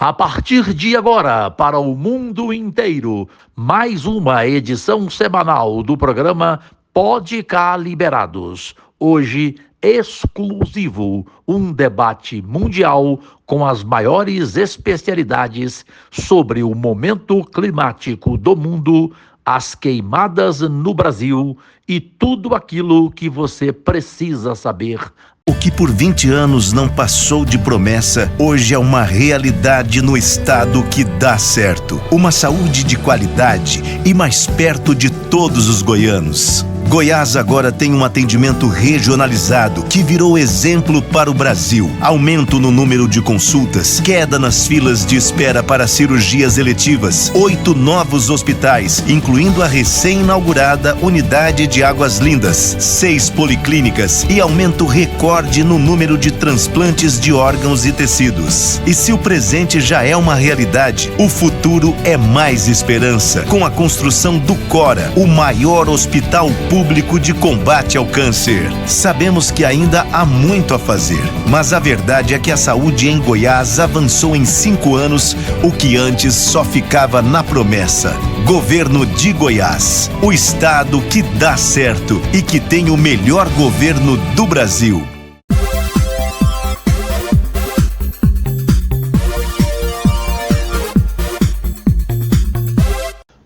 A partir de agora, para o mundo inteiro, mais uma edição semanal do programa Pode Cá Liberados. Hoje, exclusivo, um debate mundial com as maiores especialidades sobre o momento climático do mundo, as queimadas no Brasil e tudo aquilo que você precisa saber. O que por 20 anos não passou de promessa, hoje é uma realidade no estado que dá certo. Uma saúde de qualidade e mais perto de todos os goianos. Goiás agora tem um atendimento regionalizado que virou exemplo para o Brasil. Aumento no número de consultas, queda nas filas de espera para cirurgias eletivas, 8 novos hospitais, incluindo a recém-inaugurada Unidade de Águas Lindas, 6 policlínicas e aumento recorde no número de transplantes de órgãos e tecidos. E se o presente já é uma realidade, o futuro é mais esperança, com a construção do Cora, o maior hospital público de combate ao câncer. Sabemos que ainda há muito a fazer, mas a verdade é que a saúde em Goiás avançou em 5 anos, o que antes só ficava na promessa. Governo de Goiás, o estado que dá certo e que tem o melhor governo do Brasil.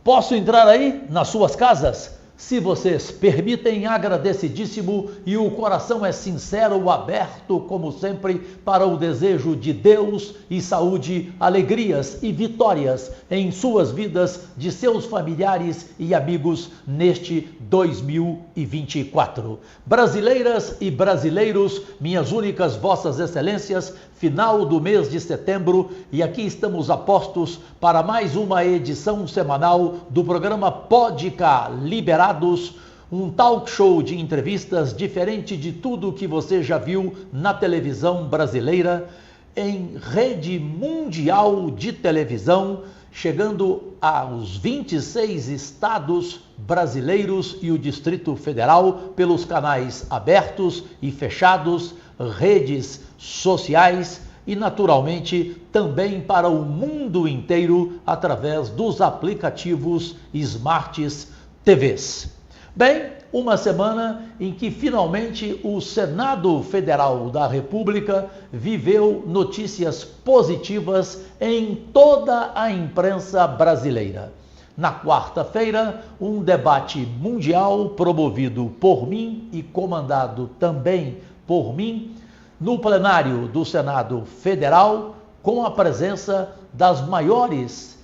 Posso entrar aí nas suas casas? Se vocês permitem, agradecidíssimo, e o coração é sincero, aberto, como sempre, para o desejo de Deus e saúde, alegrias e vitórias em suas vidas, de seus familiares e amigos neste 2024. Brasileiras e brasileiros, minhas únicas vossas excelências, final do mês de setembro, e aqui estamos a postos para mais uma edição semanal do programa Pode Cá Liberados, um talk show de entrevistas diferente de tudo que você já viu na televisão brasileira, em rede mundial de televisão, chegando aos 26 estados brasileiros e o Distrito Federal pelos canais abertos e fechados, redes sociais e, naturalmente, também para o mundo inteiro através dos aplicativos Smarts TVs. Bem, uma semana em que finalmente o Senado Federal da República viveu notícias positivas em toda a imprensa brasileira. Na quarta-feira, um debate mundial promovido por mim e comandado também por mim, no plenário do Senado Federal, com a presença das maiores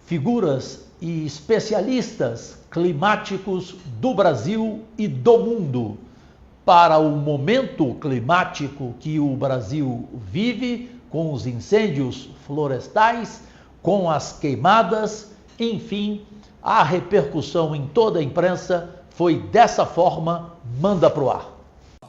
figuras e especialistas climáticos do Brasil e do mundo, para o momento climático que o Brasil vive, com os incêndios florestais, com as queimadas, enfim, a repercussão em toda a imprensa foi dessa forma, manda pro ar.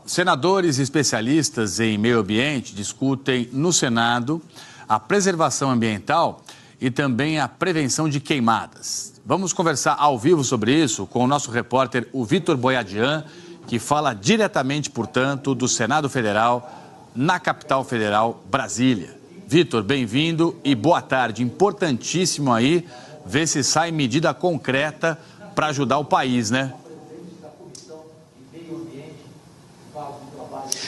Senadores e especialistas em meio ambiente discutem no Senado a preservação ambiental e também a prevenção de queimadas. Vamos conversar ao vivo sobre isso com o nosso repórter, o Vitor Boiadian, que fala diretamente, portanto, do Senado Federal, na capital federal, Brasília. Vitor, bem-vindo e boa tarde. Importantíssimo aí ver se sai medida concreta para ajudar o país, né?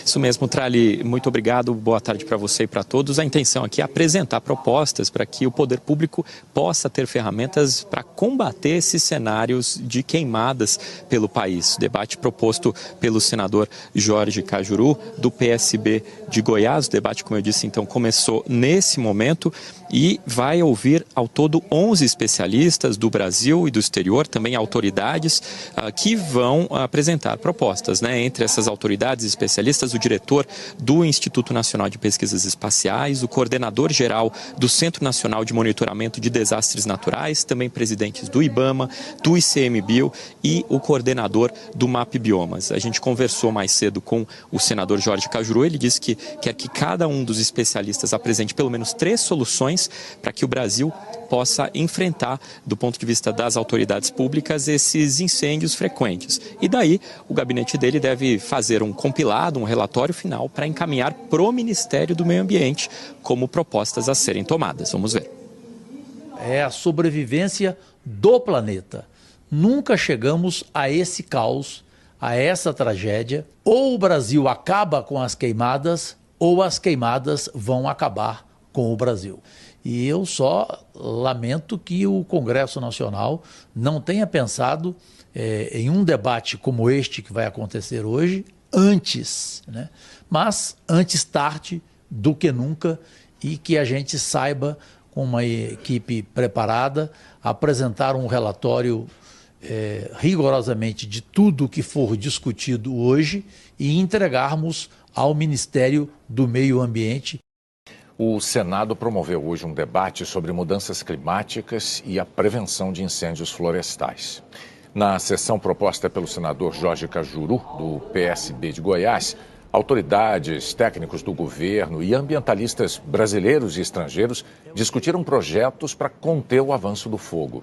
Isso mesmo, Trali, muito obrigado, boa tarde para você e para todos. A intenção aqui é apresentar propostas para que o poder público possa ter ferramentas para combater esses cenários de queimadas pelo país. Debate proposto pelo senador Jorge Cajuru, do PSB de Goiás. O debate, como eu disse, então, começou nesse momento e vai ouvir ao todo 11 especialistas do Brasil e do exterior, também autoridades que vão apresentar propostas, né? Entre essas autoridades especialistas, o diretor do Instituto Nacional de Pesquisas Espaciais, o coordenador-geral do Centro Nacional de Monitoramento de Desastres Naturais, também presidentes do IBAMA, do ICMBio e o coordenador do MAP Biomas. A gente conversou mais cedo com o senador Jorge Cajuru, ele disse que quer que cada um dos especialistas apresente pelo menos 3 soluções para que o Brasil possa enfrentar, do ponto de vista das autoridades públicas, esses incêndios frequentes. E daí, o gabinete dele deve fazer um compilado, um relatório final para encaminhar para o Ministério do Meio Ambiente como propostas a serem tomadas. Vamos ver. É a sobrevivência do planeta. Nunca chegamos a esse caos, a essa tragédia. Ou o Brasil acaba com as queimadas, ou as queimadas vão acabar com o Brasil. E eu só lamento que o Congresso Nacional não tenha pensado em um debate como este que vai acontecer hoje, antes, né? Mas antes tarde do que nunca, e que a gente saiba, com uma equipe preparada, apresentar um relatório rigorosamente de tudo que for discutido hoje e entregarmos ao Ministério do Meio Ambiente. O Senado promoveu hoje um debate sobre mudanças climáticas e a prevenção de incêndios florestais. Na sessão proposta pelo senador Jorge Cajuru, do PSB de Goiás, autoridades, técnicos do governo e ambientalistas brasileiros e estrangeiros discutiram projetos para conter o avanço do fogo.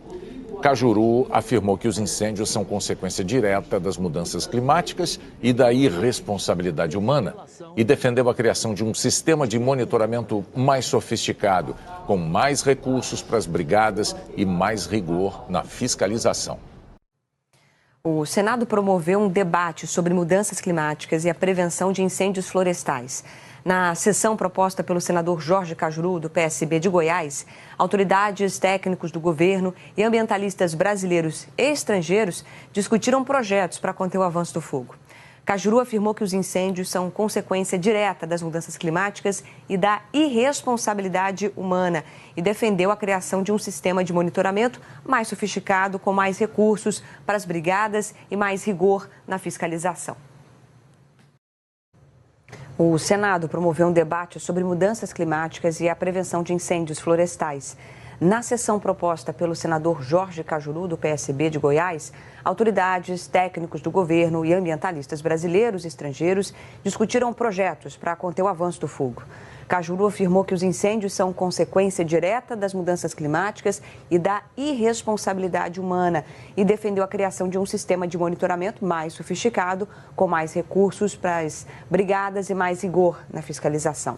Cajuru afirmou que os incêndios são consequência direta das mudanças climáticas e da irresponsabilidade humana e defendeu a criação de um sistema de monitoramento mais sofisticado, com mais recursos para as brigadas e mais rigor na fiscalização. O Senado promoveu um debate sobre mudanças climáticas e a prevenção de incêndios florestais. Na sessão proposta pelo senador Jorge Cajuru, do PSB de Goiás, autoridades, técnicos do governo e ambientalistas brasileiros e estrangeiros discutiram projetos para conter o avanço do fogo. Cajuru afirmou que os incêndios são consequência direta das mudanças climáticas e da irresponsabilidade humana e defendeu a criação de um sistema de monitoramento mais sofisticado, com mais recursos para as brigadas e mais rigor na fiscalização. O Senado promoveu um debate sobre mudanças climáticas e a prevenção de incêndios florestais. Na sessão proposta pelo senador Jorge Cajuru, do PSB de Goiás, autoridades, técnicos do governo e ambientalistas brasileiros e estrangeiros discutiram projetos para conter o avanço do fogo. Cajuru afirmou que os incêndios são consequência direta das mudanças climáticas e da irresponsabilidade humana e defendeu a criação de um sistema de monitoramento mais sofisticado, com mais recursos para as brigadas e mais rigor na fiscalização.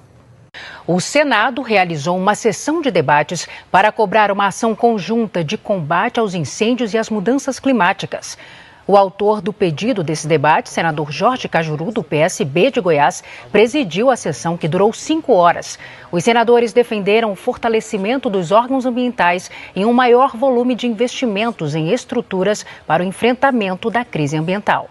O Senado realizou uma sessão de debates para cobrar uma ação conjunta de combate aos incêndios e às mudanças climáticas. O autor do pedido desse debate, senador Jorge Cajuru, do PSB de Goiás, presidiu a sessão que durou 5 horas. Os senadores defenderam o fortalecimento dos órgãos ambientais e um maior volume de investimentos em estruturas para o enfrentamento da crise ambiental.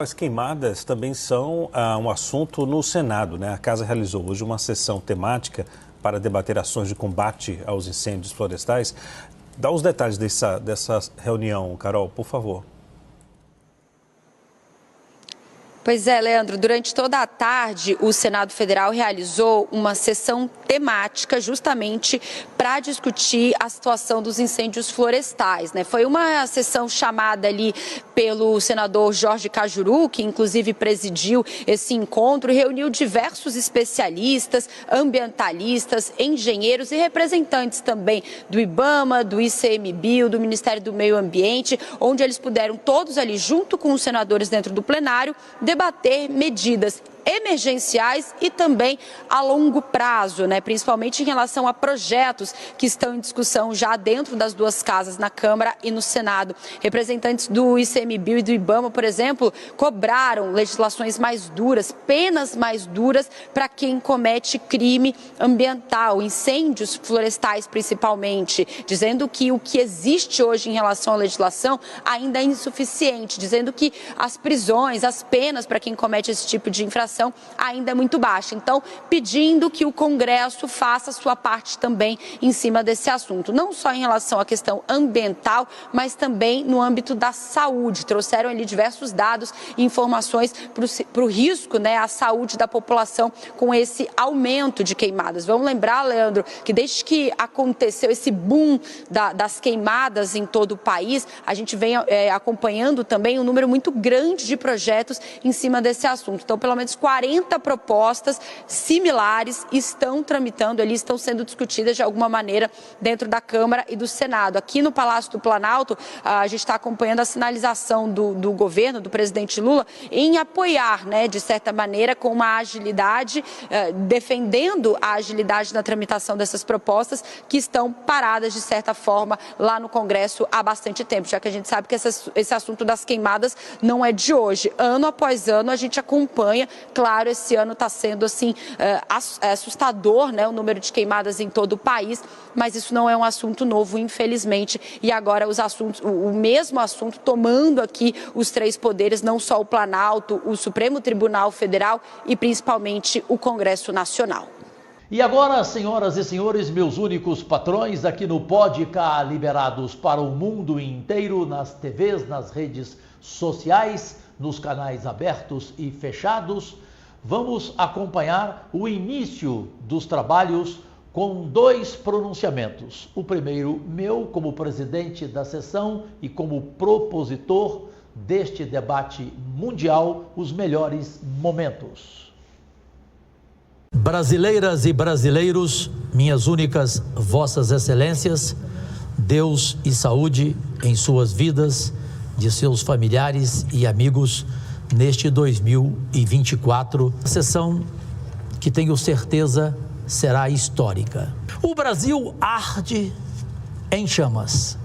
As queimadas também são um assunto no Senado, né? A Casa realizou hoje uma sessão temática para debater ações de combate aos incêndios florestais. Dá os detalhes dessa reunião, Carol, por favor. Pois é, Leandro, durante toda a tarde o Senado Federal realizou uma sessão temática justamente para discutir a situação dos incêndios florestais, né? Foi uma sessão chamada ali pelo senador Jorge Cajuru, que inclusive presidiu esse encontro e reuniu diversos especialistas, ambientalistas, engenheiros e representantes também do IBAMA, do ICMBio, do Ministério do Meio Ambiente, onde eles puderam todos ali junto com os senadores dentro do plenário debater medidas emergenciais e também a longo prazo, né? Principalmente em relação a projetos que estão em discussão já dentro das duas casas, na Câmara e no Senado. Representantes do ICMBio e do IBAMA, por exemplo, cobraram legislações mais duras, penas mais duras para quem comete crime ambiental, incêndios florestais principalmente, dizendo que o que existe hoje em relação à legislação ainda é insuficiente, dizendo que as prisões, as penas para quem comete esse tipo de infração ainda é muito baixa. Então, pedindo que o Congresso faça a sua parte também em cima desse assunto, não só em relação à questão ambiental, mas também no âmbito da saúde. Trouxeram ali diversos dados e informações para o risco, né, à saúde da população com esse aumento de queimadas. Vamos lembrar, Leandro, que desde que aconteceu esse boom das queimadas em todo o país, a gente vem acompanhando também um número muito grande de projetos em cima desse assunto. Então, pelo menos 40 propostas similares estão tramitando ali, estão sendo discutidas de alguma maneira dentro da Câmara e do Senado. Aqui no Palácio do Planalto, a gente está acompanhando a sinalização do governo, do presidente Lula, em apoiar, de certa maneira, com uma agilidade, defendendo a agilidade na tramitação dessas propostas que estão paradas, de certa forma, lá no Congresso há bastante tempo, já que a gente sabe que esse assunto das queimadas não é de hoje. Ano após ano a gente acompanha, claro, esse ano está sendo assim assustador, o número de queimadas em todo o país, mas isso não é um assunto novo, infelizmente, e agora o mesmo assunto tomando aqui os três poderes, não só o Planalto, o Supremo Tribunal Federal e principalmente o Congresso Nacional. E agora, senhoras e senhores, meus únicos patrões, aqui no Pode Cá, liberados para o mundo inteiro, nas TVs, nas redes sociais, nos canais abertos e fechados, vamos acompanhar o início dos trabalhos com 2 pronunciamentos. O primeiro, meu, como presidente da sessão e como propositor deste debate mundial, os melhores momentos. Brasileiras e brasileiros, minhas únicas vossas excelências, Deus e saúde em suas vidas, de seus familiares e amigos neste 2024, sessão que tenho certeza será histórica. O Brasil arde em chamas.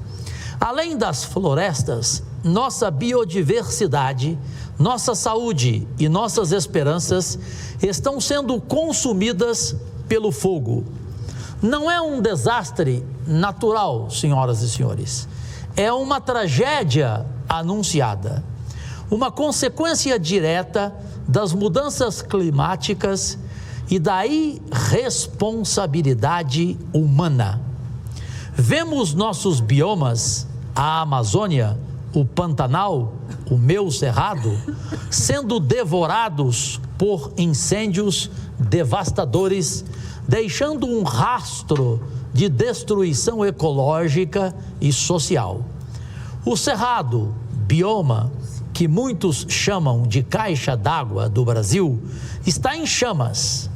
Além das florestas, nossa biodiversidade, nossa saúde e nossas esperanças estão sendo consumidas pelo fogo. Não é um desastre natural, senhoras e senhores. É uma tragédia anunciada. Uma consequência direta das mudanças climáticas e da irresponsabilidade humana. Vemos nossos biomas, a Amazônia, o Pantanal, o meu Cerrado, sendo devorados por incêndios devastadores, deixando um rastro de destruição ecológica e social. O Cerrado, bioma que muitos chamam de caixa d'água do Brasil, está em chamas.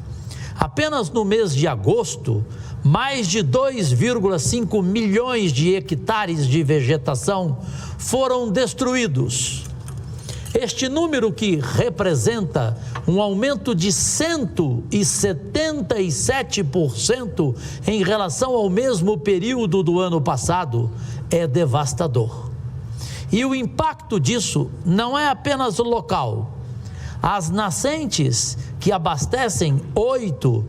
Apenas no mês de agosto, mais de 2,5 milhões de hectares de vegetação foram destruídos. Este número, que representa um aumento de 177% em relação ao mesmo período do ano passado, é devastador. E o impacto disso não é apenas local. As nascentes que abastecem 8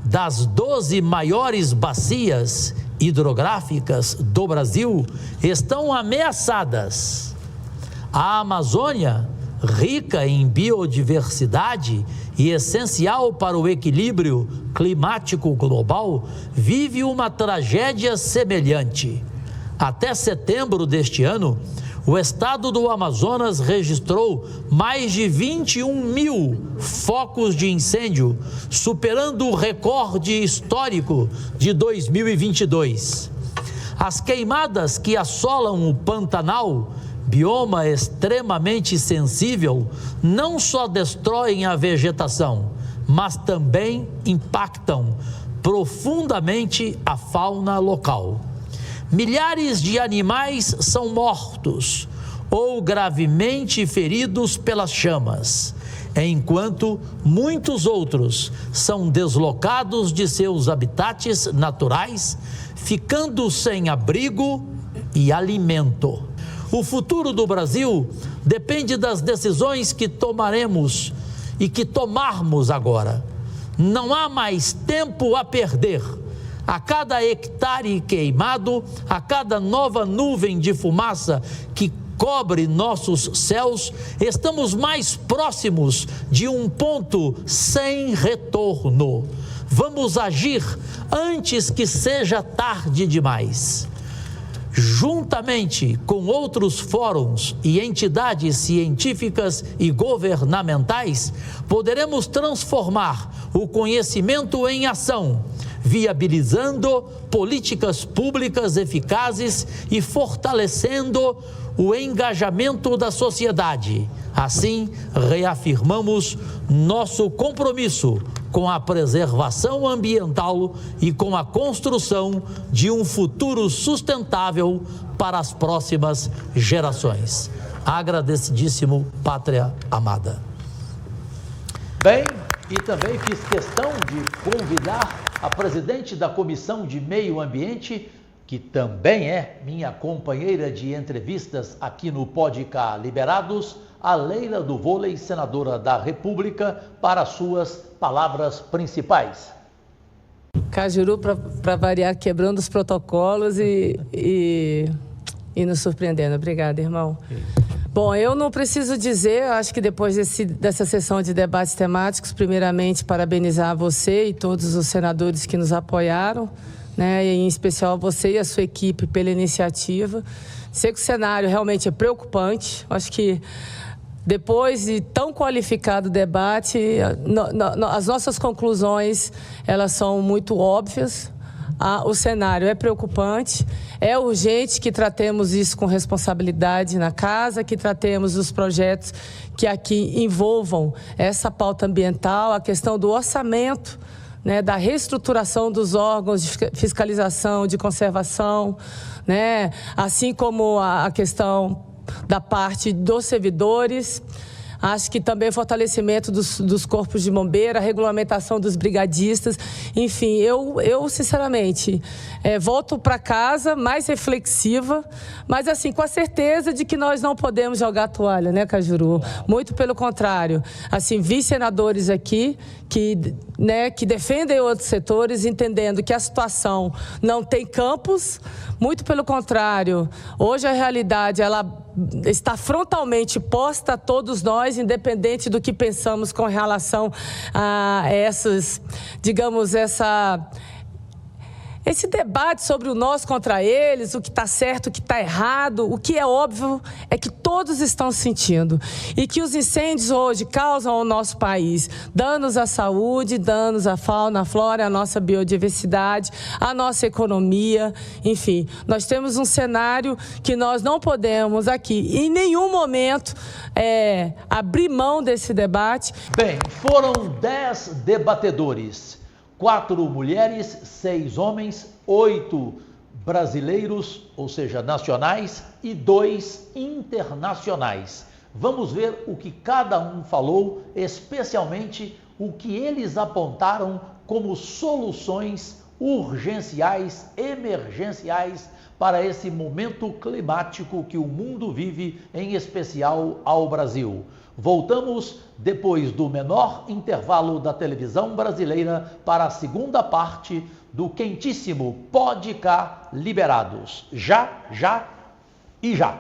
das 12 maiores bacias hidrográficas do Brasil estão ameaçadas. A Amazônia, rica em biodiversidade e essencial para o equilíbrio climático global, vive uma tragédia semelhante. Até setembro deste ano, o estado do Amazonas registrou mais de 21 mil focos de incêndio, superando o recorde histórico de 2022. As queimadas que assolam o Pantanal, bioma extremamente sensível, não só destroem a vegetação, mas também impactam profundamente a fauna local. Milhares de animais são mortos ou gravemente feridos pelas chamas, enquanto muitos outros são deslocados de seus habitats naturais, ficando sem abrigo e alimento. O futuro do Brasil depende das decisões que tomaremos e que tomarmos agora. Não há mais tempo a perder. A cada hectare queimado, a cada nova nuvem de fumaça que cobre nossos céus, estamos mais próximos de um ponto sem retorno. Vamos agir antes que seja tarde demais. Juntamente com outros fóruns e entidades científicas e governamentais, poderemos transformar o conhecimento em ação, viabilizando políticas públicas eficazes e fortalecendo o engajamento da sociedade. Assim, reafirmamos nosso compromisso com a preservação ambiental e com a construção de um futuro sustentável para as próximas gerações. Agradecidíssimo, pátria amada. Bem, e também fiz questão de convidar a presidente da Comissão de Meio Ambiente, que também é minha companheira de entrevistas aqui no Podcast Liberados, a Leila do Vôlei, senadora da República, para suas palavras principais. Cajuru, para variar, quebrando os protocolos e nos surpreendendo. Obrigada, irmão. Bom, eu não preciso dizer, acho que depois dessa sessão de debates temáticos, primeiramente parabenizar você e todos os senadores que nos apoiaram, né, e em especial você e a sua equipe pela iniciativa. Sei que o cenário realmente é preocupante, acho que depois de tão qualificado debate, as nossas conclusões, elas são muito óbvias. O cenário é preocupante, é urgente que tratemos isso com responsabilidade na casa, que tratemos os projetos que aqui envolvam essa pauta ambiental, a questão do orçamento, né, da reestruturação dos órgãos de fiscalização, de conservação, né, assim como a questão da parte dos servidores. Acho que também o fortalecimento dos corpos de bombeiro, a regulamentação dos brigadistas. Enfim, eu sinceramente, volto para casa mais reflexiva, mas assim, com a certeza de que nós não podemos jogar a toalha, né, Cajuru? Muito pelo contrário. Assim, vi senadores aqui que defendem outros setores, entendendo que a situação não tem campos. Muito pelo contrário, hoje a realidade ela está frontalmente posta a todos nós, independente do que pensamos com relação a essas, digamos, esse debate sobre o nós contra eles, o que está certo, o que está errado. O que é óbvio é que todos estão sentindo e que os incêndios hoje causam ao nosso país danos à saúde, danos à fauna, à flora, à nossa biodiversidade, à nossa economia. Enfim, nós temos um cenário que nós não podemos aqui, em nenhum momento, abrir mão desse debate. Bem, foram 10 debatedores. 4 mulheres, 6 homens, 8 brasileiros, ou seja, nacionais, e 2 internacionais. Vamos ver o que cada um falou, especialmente o que eles apontaram como soluções urgenciais, emergenciais para esse momento climático que o mundo vive, em especial ao Brasil. Voltamos depois do menor intervalo da televisão brasileira para a segunda parte do quentíssimo Podcast Liberados. Já e já.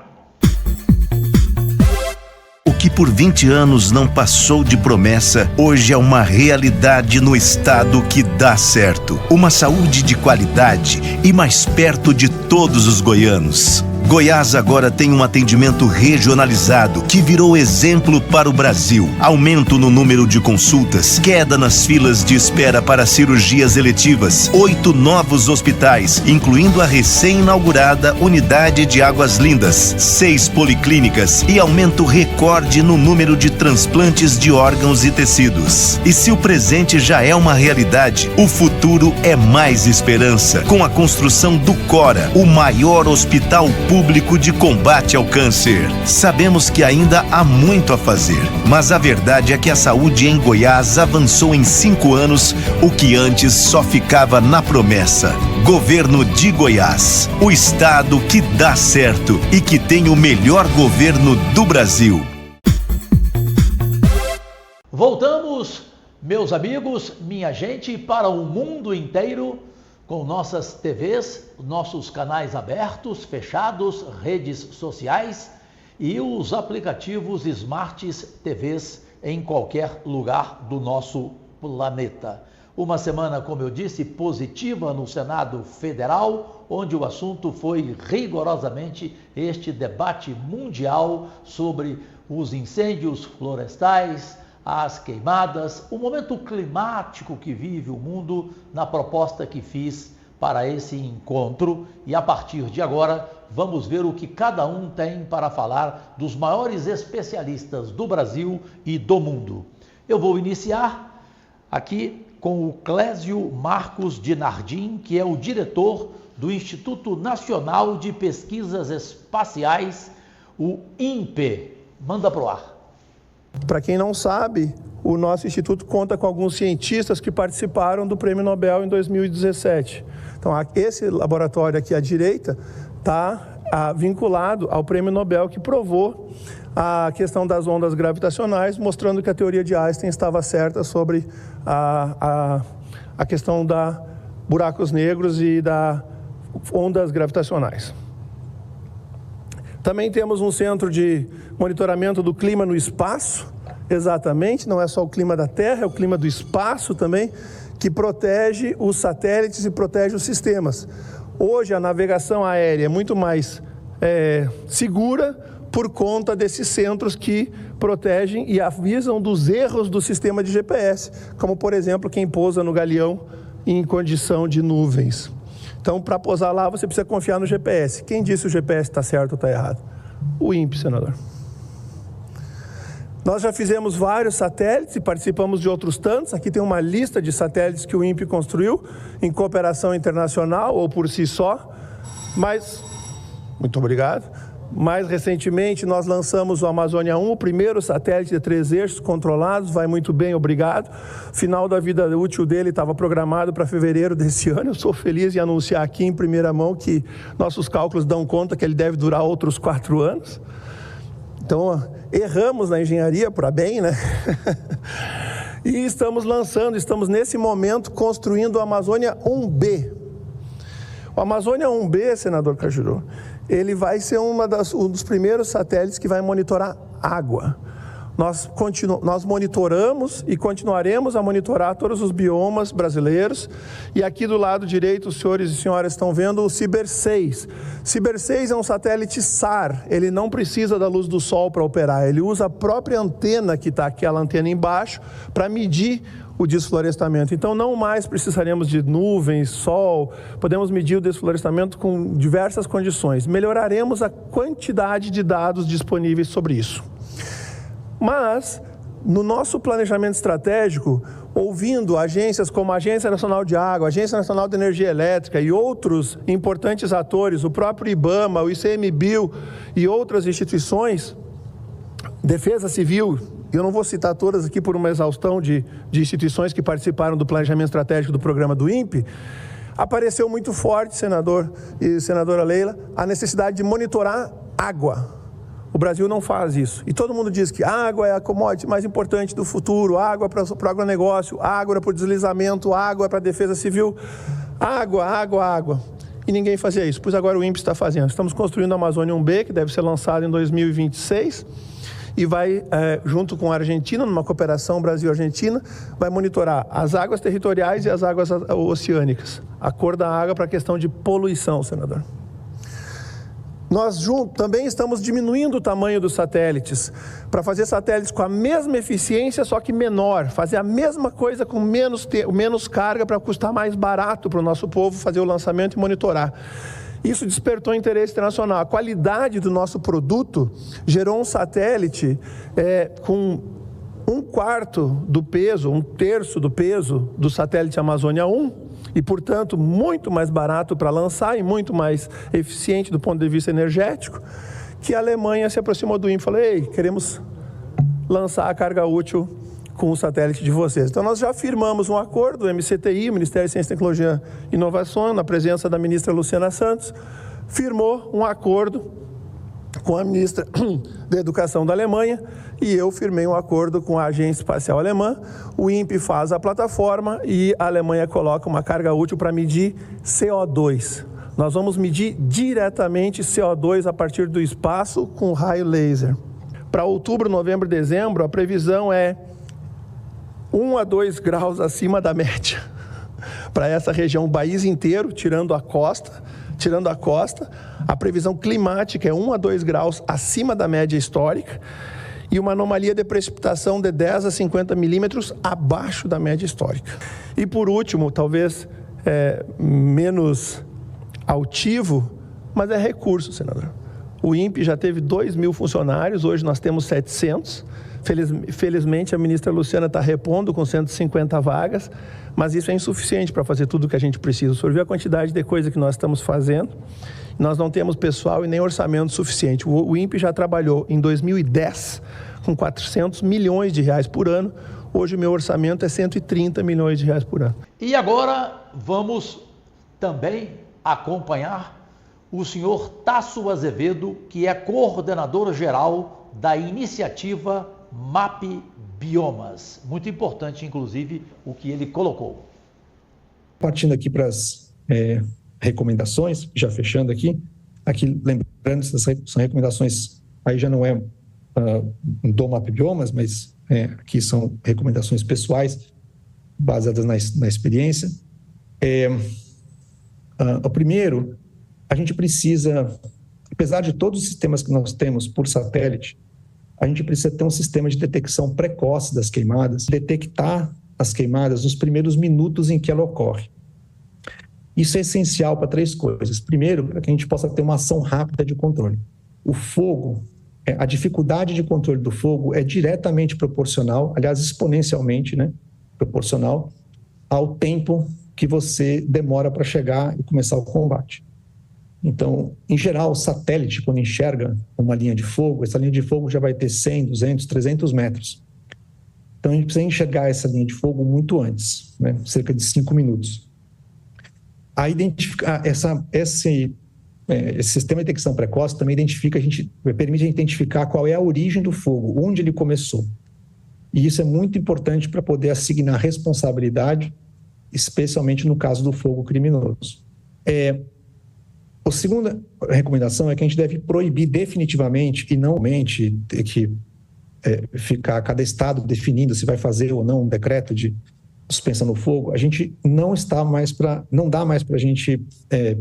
O que por 20 anos não passou de promessa, hoje é uma realidade no estado que dá certo. Uma saúde de qualidade e mais perto de todos os goianos. Goiás agora tem um atendimento regionalizado que virou exemplo para o Brasil. Aumento no número de consultas, queda nas filas de espera para cirurgias eletivas, 8 novos hospitais, incluindo a recém-inaugurada Unidade de Águas Lindas, 6 policlínicas e aumento recorde no número de transplantes de órgãos e tecidos. E se o presente já é uma realidade, o futuro é mais esperança, com a construção do Cora, o maior hospital público de combate ao câncer. Sabemos que ainda há muito a fazer, mas a verdade é que a saúde em Goiás avançou em 5 anos, o que antes só ficava na promessa. Governo de Goiás, o estado que dá certo e que tem o melhor governo do Brasil. Voltamos, meus amigos, minha gente, para o mundo inteiro, com nossas TVs, nossos canais abertos, fechados, redes sociais e os aplicativos Smart TVs em qualquer lugar do nosso planeta. Uma semana, como eu disse, positiva no Senado Federal, onde o assunto foi rigorosamente este debate mundial sobre os incêndios florestais, as queimadas, o momento climático que vive o mundo na proposta que fiz para esse encontro. E a partir de agora, vamos ver o que cada um tem para falar dos maiores especialistas do Brasil e do mundo. Eu vou iniciar aqui com o Clésio Marcos de Nardim, que é o diretor do Instituto Nacional de Pesquisas Espaciais, o INPE. Manda pro ar. Para quem não sabe, o nosso instituto conta com alguns cientistas que participaram do Prêmio Nobel em 2017. Então, esse laboratório aqui à direita está vinculado ao Prêmio Nobel que provou a questão das ondas gravitacionais, mostrando que a teoria de Einstein estava certa sobre a questão da buracos negros e da ondas gravitacionais. Também temos um centro de monitoramento do clima no espaço, exatamente, não é só o clima da Terra, é o clima do espaço também, que protege os satélites e protege os sistemas. Hoje a navegação aérea é muito mais segura por conta desses centros que protegem e avisam dos erros do sistema de GPS, como por exemplo quem pousa no Galeão em condição de nuvens. Então, para pousar lá, você precisa confiar no GPS. Quem disse o GPS está certo ou está errado? O INPE, senador. Nós já fizemos vários satélites e participamos de outros tantos. Aqui tem uma lista de satélites que o INPE construiu em cooperação internacional ou por si só. Mas, muito obrigado. Mais recentemente, nós lançamos o Amazônia 1, o primeiro satélite de 3 eixos controlados, vai muito bem, obrigado. Final da vida útil dele estava programado para fevereiro desse ano. Eu sou feliz em anunciar aqui em primeira mão que nossos cálculos dão conta que ele deve durar outros 4 anos. Então, erramos na engenharia para bem, né? E estamos nesse momento construindo o Amazônia 1B. O Amazônia 1B, senador Cajuru, ele vai ser um dos primeiros satélites que vai monitorar água. Nós monitoramos e continuaremos a monitorar todos os biomas brasileiros. E aqui do lado direito, os senhores e senhoras estão vendo o Ciber-6. Ciber-6 é um satélite SAR, ele não precisa da luz do sol para operar, ele usa a própria antena que está aquela antena embaixo para medir o desflorestamento. Então, não mais precisaremos de nuvens, sol, podemos medir o desflorestamento com diversas condições. Melhoraremos a quantidade de dados disponíveis sobre isso. Mas, no nosso planejamento estratégico, ouvindo agências como a Agência Nacional de Água, a Agência Nacional de Energia Elétrica e outros importantes atores, o próprio IBAMA, o ICMBio e outras instituições, Defesa Civil, eu não vou citar todas aqui por uma exaustão de instituições que participaram do planejamento estratégico do programa do INPE, apareceu muito forte, senador e senadora Leila, a necessidade de monitorar água. O Brasil não faz isso. E todo mundo diz que água é a commodity mais importante do futuro, água para o agronegócio, água para o deslizamento, água para a defesa civil. Água, água, água. E ninguém fazia isso, pois agora o INPE está fazendo. Estamos construindo a Amazônia 1B, que deve ser lançado em 2026. E vai, junto com a Argentina, numa cooperação Brasil-Argentina, vai monitorar as águas territoriais e as águas oceânicas. A cor da água para a questão de poluição, senador. Nós também estamos diminuindo o tamanho dos satélites, para fazer satélites com a mesma eficiência, só que menor. Fazer a mesma coisa com menos carga para custar mais barato para o nosso povo fazer o lançamento e monitorar. Isso despertou interesse internacional. A qualidade do nosso produto gerou um satélite com 1/4 do peso, 1/3 do peso do satélite Amazônia 1 e, portanto, muito mais barato para lançar e muito mais eficiente do ponto de vista energético, que a Alemanha se aproximou do INPE e falou: ei, queremos lançar a carga útil com o satélite de vocês. Então, nós já firmamos um acordo, o MCTI, o Ministério de Ciência, Tecnologia e Inovação, na presença da ministra Luciana Santos, firmou um acordo com a ministra da Educação da Alemanha e eu firmei um acordo com a Agência Espacial Alemã. O INPE faz a plataforma e a Alemanha coloca uma carga útil para medir CO2. Nós vamos medir diretamente CO2 a partir do espaço com raio laser. Para outubro, novembro e dezembro, a previsão é 1 a 2 graus acima da média. Para essa região, o país inteiro, tirando a costa, a previsão climática é 1 a 2 graus acima da média histórica. e uma anomalia de precipitação de 10 a 50 milímetros abaixo da média histórica. E por último, talvez menos altivo, mas é recurso, senador. O INPE já teve 2.000 funcionários, hoje nós temos 700. Felizmente, a ministra Luciana está repondo com 150 vagas, mas isso é insuficiente para fazer tudo o que a gente precisa. O senhor viu a quantidade de coisa que nós estamos fazendo? Nós não temos pessoal e nem orçamento suficiente. O INPE já trabalhou em 2010 com 400 milhões de reais por ano. Hoje o meu orçamento é 130 milhões de reais por ano. E agora vamos também acompanhar o senhor Tasso Azevedo, que é coordenador geral da iniciativa MAP Biomas. Muito importante, inclusive, o que ele colocou. Partindo aqui para as recomendações, já fechando aqui lembrando, essas são recomendações, aí já não é do MAP Biomas, mas aqui são recomendações pessoais, baseadas na experiência. O primeiro, a gente precisa, apesar de todos os sistemas que nós temos por satélite, a gente precisa ter um sistema de detecção precoce das queimadas, detectar as queimadas nos primeiros minutos em que ela ocorre. Isso é essencial para 3 coisas. Primeiro, para que a gente possa ter uma ação rápida de controle. O fogo, a dificuldade de controle do fogo é diretamente proporcional, aliás, exponencialmente, proporcional ao tempo que você demora para chegar e começar o combate. Então, em geral, o satélite, quando enxerga uma linha de fogo, essa linha de fogo já vai ter 100, 200, 300 metros. Então, a gente precisa enxergar essa linha de fogo muito antes, cerca de 5 minutos. A identificar esse sistema de detecção precoce também permite identificar qual é a origem do fogo, onde ele começou. E isso é muito importante para poder assignar responsabilidade, especialmente no caso do fogo criminoso. A segunda recomendação é que a gente deve proibir definitivamente e não somente ter que ficar cada estado definindo se vai fazer ou não um decreto de suspensão no fogo. A gente não dá mais para a gente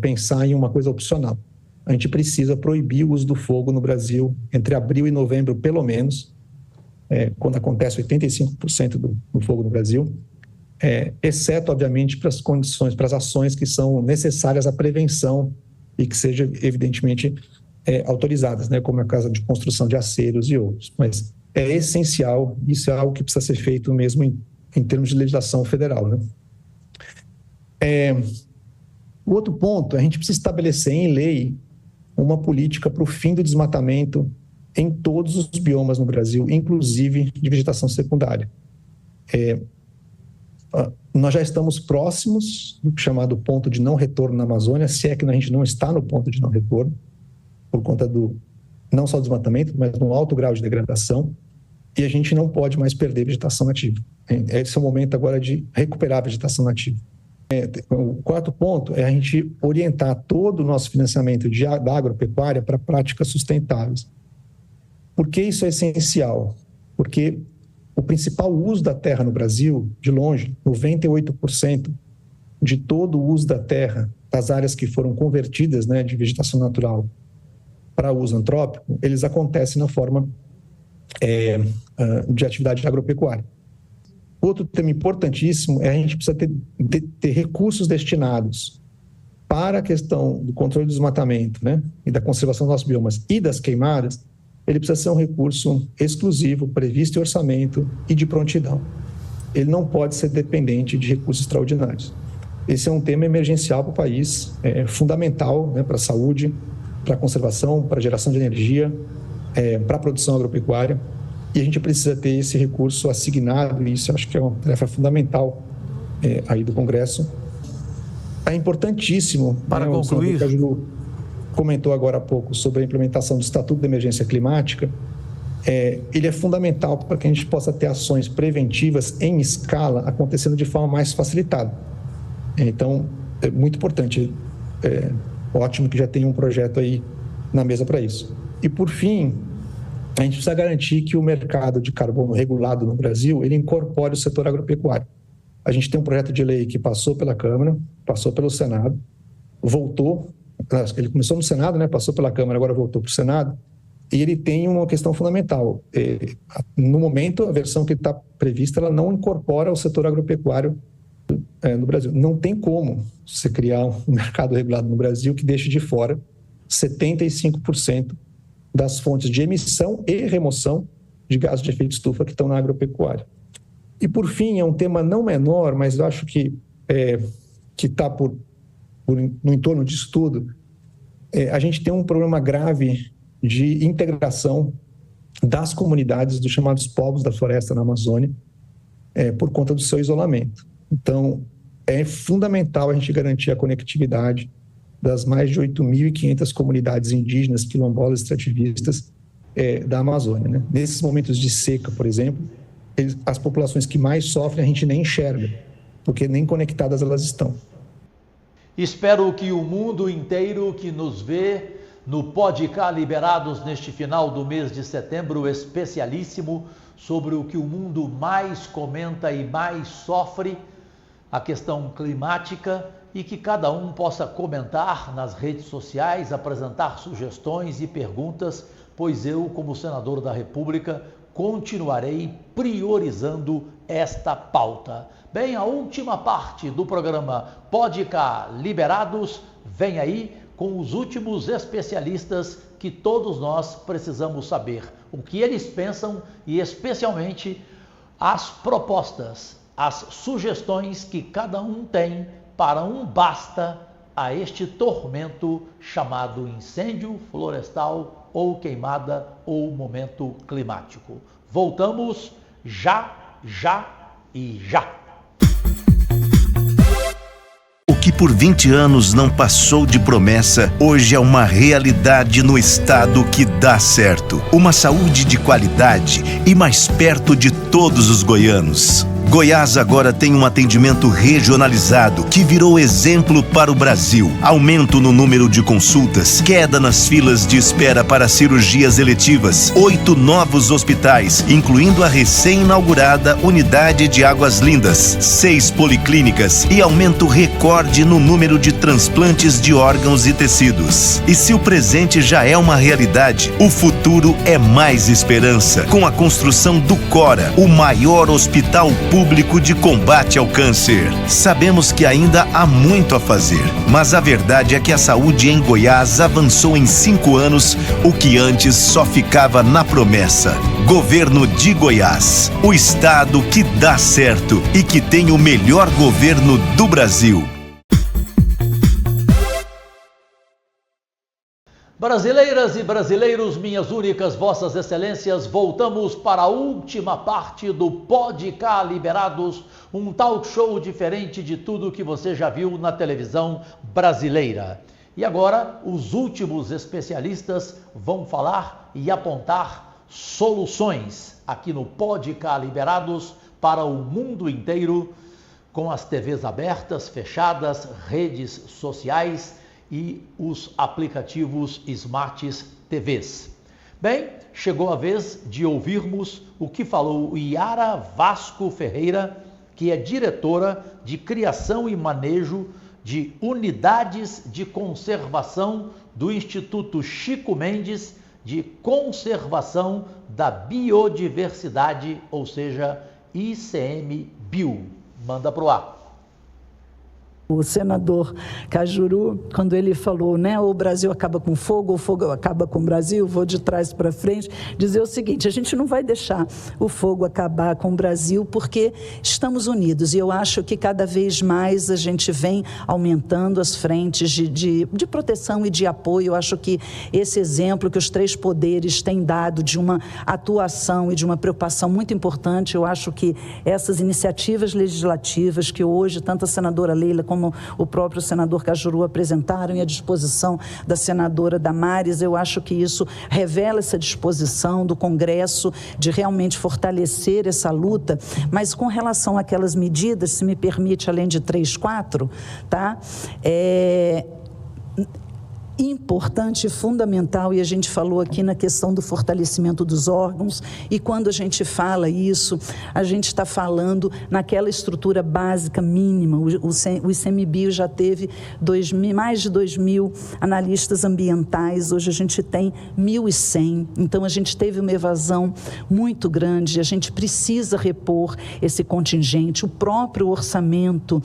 pensar em uma coisa opcional. A gente precisa proibir o uso do fogo no Brasil entre abril e novembro, pelo menos, quando acontece 85% do fogo no Brasil, exceto, obviamente, para as condições, para as ações que são necessárias à prevenção e que sejam, evidentemente, autorizadas, como é o caso de construção de aceiros e outros. Mas é essencial, isso é algo que precisa ser feito mesmo em termos de legislação federal. O outro ponto, a gente precisa estabelecer em lei uma política para o fim do desmatamento em todos os biomas no Brasil, inclusive de vegetação secundária. Nós já estamos próximos do chamado ponto de não retorno na Amazônia, se é que a gente não está no ponto de não retorno, por conta não só do desmatamento, mas do alto grau de degradação, e a gente não pode mais perder vegetação nativa. Esse é o momento agora de recuperar a vegetação nativa. O quarto ponto é a gente orientar todo o nosso financiamento da agropecuária para práticas sustentáveis. Por que isso é essencial? Porque o principal uso da terra no Brasil, de longe, 98% de todo o uso da terra, das áreas que foram convertidas de vegetação natural para uso antrópico, eles acontecem na forma de atividade agropecuária. Outro tema importantíssimo é a gente precisa ter recursos destinados para a questão do controle do desmatamento, e da conservação dos nossos biomas e das queimadas. Ele precisa ser um recurso exclusivo, previsto em orçamento e de prontidão. Ele não pode ser dependente de recursos extraordinários. Esse é um tema emergencial para o país, fundamental para a saúde, para a conservação, para a geração de energia, para a produção agropecuária. E a gente precisa ter esse recurso assignado, e isso eu acho que é uma tarefa fundamental aí do Congresso. É importantíssimo. Para concluir, o Cajuru comentou agora há pouco sobre a implementação do Estatuto de Emergência Climática. Ele é fundamental para que a gente possa ter ações preventivas em escala acontecendo de forma mais facilitada. Então, é muito importante. Ótimo que já tem um projeto aí na mesa para isso. E, por fim, a gente precisa garantir que o mercado de carbono regulado no Brasil, ele incorpore o setor agropecuário. A gente tem um projeto de lei que passou pela Câmara, passou pelo Senado, voltou, ele começou no Senado, passou pela Câmara, agora voltou para o Senado, e ele tem uma questão fundamental. No momento, a versão que está prevista, ela não incorpora o setor agropecuário no Brasil. Não tem como você criar um mercado regulado no Brasil que deixe de fora 75% das fontes de emissão e remoção de gases de efeito estufa que estão na agropecuária. E, por fim, é um tema não menor, mas eu acho que está no entorno disso tudo, a gente tem um problema grave de integração das comunidades dos chamados povos da floresta na Amazônia por conta do seu isolamento. Então, é fundamental a gente garantir a conectividade das mais de 8.500 comunidades indígenas, quilombolas, extrativistas da Amazônia, né? Nesses momentos de seca, por exemplo, as populações que mais sofrem a gente nem enxerga, porque nem conectadas elas estão. Espero que o mundo inteiro que nos vê no Podcast Liberados neste final do mês de setembro especialíssimo sobre o que o mundo mais comenta e mais sofre, a questão climática, e que cada um possa comentar nas redes sociais, apresentar sugestões e perguntas, pois eu, como senador da República, continuarei priorizando esta pauta. Bem, a última parte do programa Podcast Liberados vem aí com os últimos especialistas que todos nós precisamos saber o que eles pensam e especialmente as propostas, as sugestões que cada um tem para um basta a este tormento chamado incêndio florestal ou queimada ou momento climático. Voltamos já e já. O que por 20 anos não passou de promessa, hoje é uma realidade no estado que dá certo. Uma saúde de qualidade e mais perto de todos os goianos. Goiás agora tem um atendimento regionalizado que virou exemplo para o Brasil. Aumento no número de consultas, queda nas filas de espera para cirurgias eletivas, 8 novos hospitais, incluindo a recém-inaugurada Unidade de Águas Lindas, 6 policlínicas e aumento recorde no número de transplantes de órgãos e tecidos. E se o presente já é uma realidade, o futuro é mais esperança, com a construção do Cora, o maior hospital público de combate ao câncer. Sabemos que ainda há muito a fazer, mas a verdade é que a saúde em Goiás avançou em 5 anos, o que antes só ficava na promessa. Governo de Goiás, o estado que dá certo e que tem o melhor governo do Brasil. Brasileiras e brasileiros, minhas únicas vossas excelências, voltamos para a última parte do Podcast Liberados, um talk show diferente de tudo que você já viu na televisão brasileira. E agora, os últimos especialistas vão falar e apontar soluções aqui no Podcast Liberados para o mundo inteiro, com as TVs abertas, fechadas, redes sociais e os aplicativos Smart TVs. Bem, chegou a vez de ouvirmos o que falou Yara Vasco Ferreira, que é diretora de Criação e Manejo de Unidades de Conservação do Instituto Chico Mendes de Conservação da Biodiversidade, ou seja, ICMBio. Manda pro ar. O senador Cajuru, quando ele falou, né, ou o Brasil acaba com fogo, ou o fogo acaba com o Brasil, vou de trás para frente, dizer o seguinte: a gente não vai deixar o fogo acabar com o Brasil porque estamos unidos, e eu acho que cada vez mais a gente vem aumentando as frentes de proteção e de apoio. Eu acho que esse exemplo que os 3 poderes têm dado de uma atuação e de uma preocupação muito importante, eu acho que essas iniciativas legislativas que hoje tanto a senadora Leila como o próprio senador Cajuru apresentaram e a disposição da senadora Damares, eu acho que isso revela essa disposição do Congresso de realmente fortalecer essa luta. Mas com relação àquelas medidas, se me permite, além de 3, 4, tá? importante e fundamental, e a gente falou aqui na questão do fortalecimento dos órgãos, e quando a gente fala isso, a gente está falando naquela estrutura básica mínima. O ICMBio já teve mais de 2.000 analistas ambientais, hoje a gente tem 1.100, então a gente teve uma evasão muito grande, a gente precisa repor esse contingente, o próprio orçamento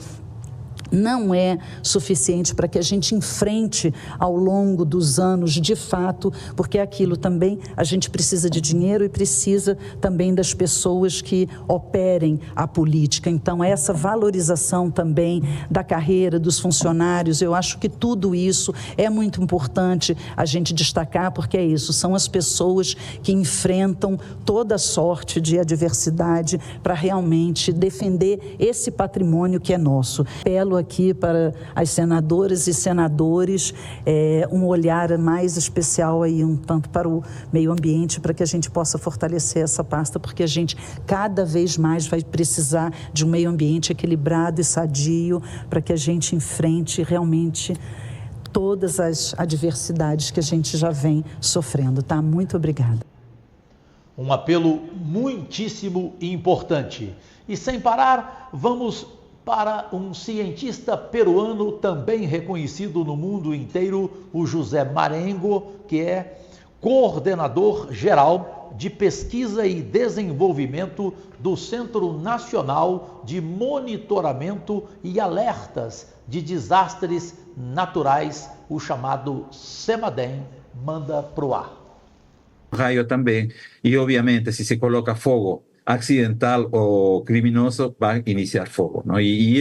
não é suficiente para que a gente enfrente ao longo dos anos, de fato, porque aquilo também, a gente precisa de dinheiro e precisa também das pessoas que operem a política. Então, essa valorização também da carreira dos funcionários, eu acho que tudo isso é muito importante a gente destacar, porque é isso, são as pessoas que enfrentam toda sorte de adversidade para realmente defender esse patrimônio que é nosso. Apelo aqui para as senadoras e senadores um olhar mais especial aí, um tanto para o meio ambiente, para que a gente possa fortalecer essa pasta, porque a gente cada vez mais vai precisar de um meio ambiente equilibrado e sadio para que a gente enfrente realmente todas as adversidades que a gente já vem sofrendo, tá? Muito obrigada. Um apelo muitíssimo importante. E sem parar, vamos para um cientista peruano também reconhecido no mundo inteiro, o José Marengo, que é coordenador geral de pesquisa e desenvolvimento do Centro Nacional de Monitoramento e Alertas de Desastres Naturais, o chamado CEMADEM. Manda pro ar. Raio também, e obviamente se coloca fogo accidental o criminoso, va a iniciar fogo, ¿no? Y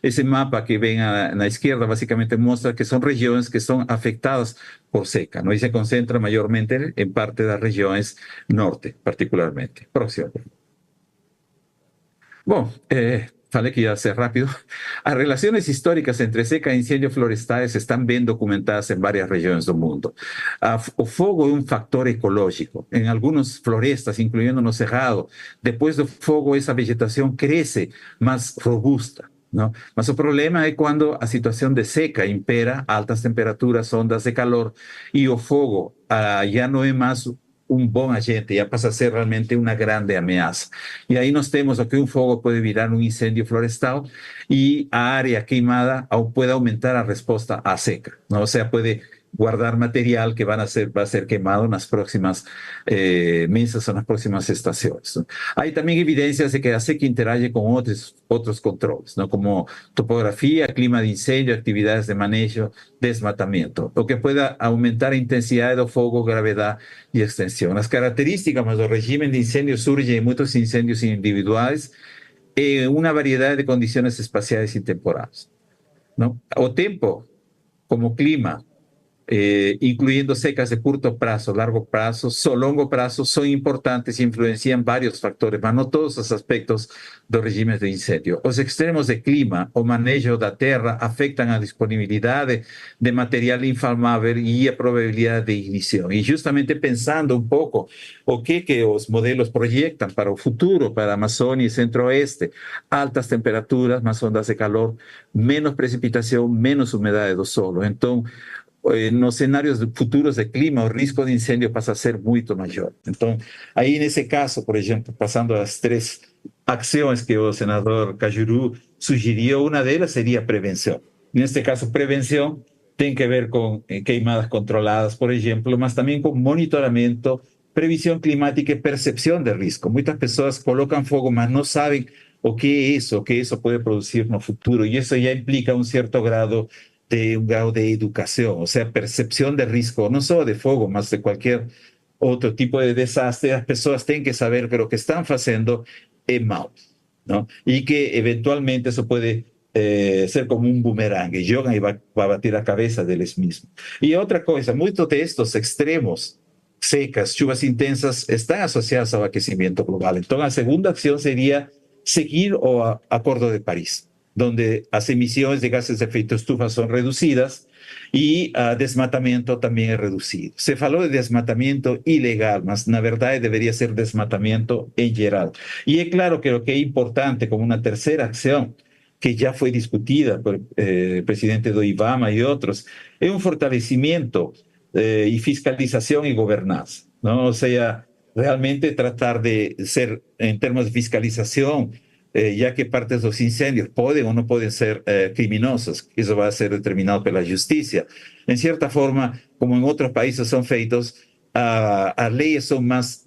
ese mapa que ven a la izquierda básicamente muestra que son regiones que son afectadas por seca, ¿no? Y se concentra mayormente en parte de las regiones norte, particularmente. Próximo. Bom, falei que ia ser rápido. As relações históricas entre seca e incêndios florestais estão bem documentadas em várias regiões do mundo. O fogo é um fator ecológico. Em algumas florestas, incluindo no Cerrado, depois do fogo, essa vegetação cresce mais robusta, ¿no? Mas o problema é quando a situação de seca impera, altas temperaturas, ondas de calor, e o fogo já não é mais um bom agente, já passa a ser realmente uma grande ameaça. E aí nós temos que um fogo pode virar um incêndio florestal e a área queimada pode aumentar a resposta à seca, ¿no? Ou seja, pode guardar material que vai ser queimado nas próximas meses ou nas próximas estações, ¿no? Há também evidências de que a seca interage com outros controles, ¿no? Como topografia, clima de incêndio, atividades de manejo, desmatamento, o que pode aumentar a intensidade do fogo, gravidade e extensão. As características do regime de incêndio surgem em muitos incêndios individuais e uma variedade de condições espaciais e temporais, ¿no? O tempo, como clima, incluindo secas de curto prazo, largo prazo, longo prazo, são importantes e influenciam vários fatores, mas não todos os aspectos do regime de incêndio. Os extremos de clima, o manejo da terra, afetam a disponibilidade de material inflamável e a probabilidade de ignição. E justamente pensando um pouco o que os modelos projetam para o futuro, para a Amazônia e Centro-Oeste, altas temperaturas, mais ondas de calor, menos precipitação, menos umidade do solo. Então, nos cenários futuros de clima, o risco de incêndio passa a ser muito maior. Então, aí nesse caso, por exemplo, passando as 3 ações que o senador Cajuru sugeriu, uma delas seria a prevenção. Neste caso, prevenção tem que ver com queimadas controladas, por exemplo, mas também com monitoramento, previsão climática e percepção de risco. Muitas pessoas colocam fogo, mas não sabem o que isso pode produzir no futuro, e isso já implica um certo grado de educação, ou seja, percepção de risco, não só de fogo, mas de qualquer outro tipo de desastre. As pessoas têm que saber que o que estão fazendo é mau, não? E que eventualmente isso pode ser como um bumerangue, jogam e vai bater a cabeça deles mesmos. E outra coisa, muitos destes extremos, secas, chuvas intensas, estão associados ao aquecimento global. Então, a segunda ação seria seguir o Acordo de Paris, donde as emissões de gases de efeito estufa são reduzidas e o desmatamento também é reduzido. Se falou de desmatamento ilegal, mas na verdade deveria ser desmatamento em geral. E é claro que o que é importante como uma terceira ação que já foi discutida por presidente do IBAMA e outros, é um fortalecimento e fiscalização e governança, não? Ou seja, realmente tratar de ser, em termos de fiscalização, já que partes dos incêndios podem ou não podem ser criminosos, isso vai ser determinado pela justiça. Em certa forma, como em outros países são feitos, as leis são mais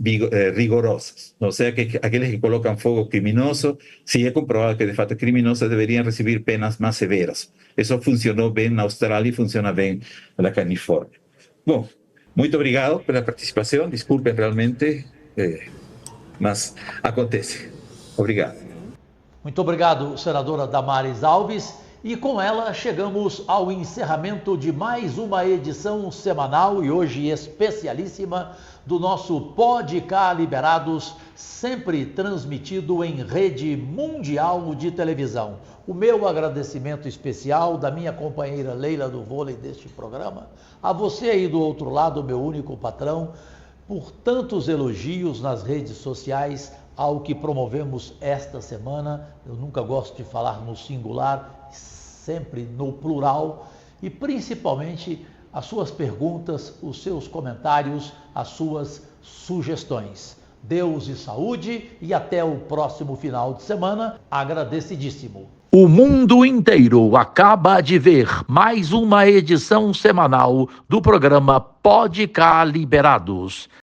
rigorosas. Ou seja, que aqueles que colocam fogo criminoso, se é comprovado que de fato é criminoso, deveriam receber penas mais severas. Isso funcionou bem na Austrália e funciona bem na Califórnia. Bom, muito obrigado pela participação. Desculpem realmente, mas acontece. Obrigado. Muito obrigado, senadora Damares Alves. E com ela chegamos ao encerramento de mais uma edição semanal e hoje especialíssima do nosso Pode Cá Liberados, sempre transmitido em rede mundial de televisão. O meu agradecimento especial da minha companheira Leila do vôlei deste programa, a você aí do outro lado, meu único patrão, por tantos elogios nas redes sociais ao que promovemos esta semana. Eu nunca gosto de falar no singular, sempre no plural, e principalmente as suas perguntas, os seus comentários, as suas sugestões. Deus e saúde e até o próximo final de semana, agradecidíssimo. O mundo inteiro acaba de ver mais uma edição semanal do programa Pode Cá Liberados.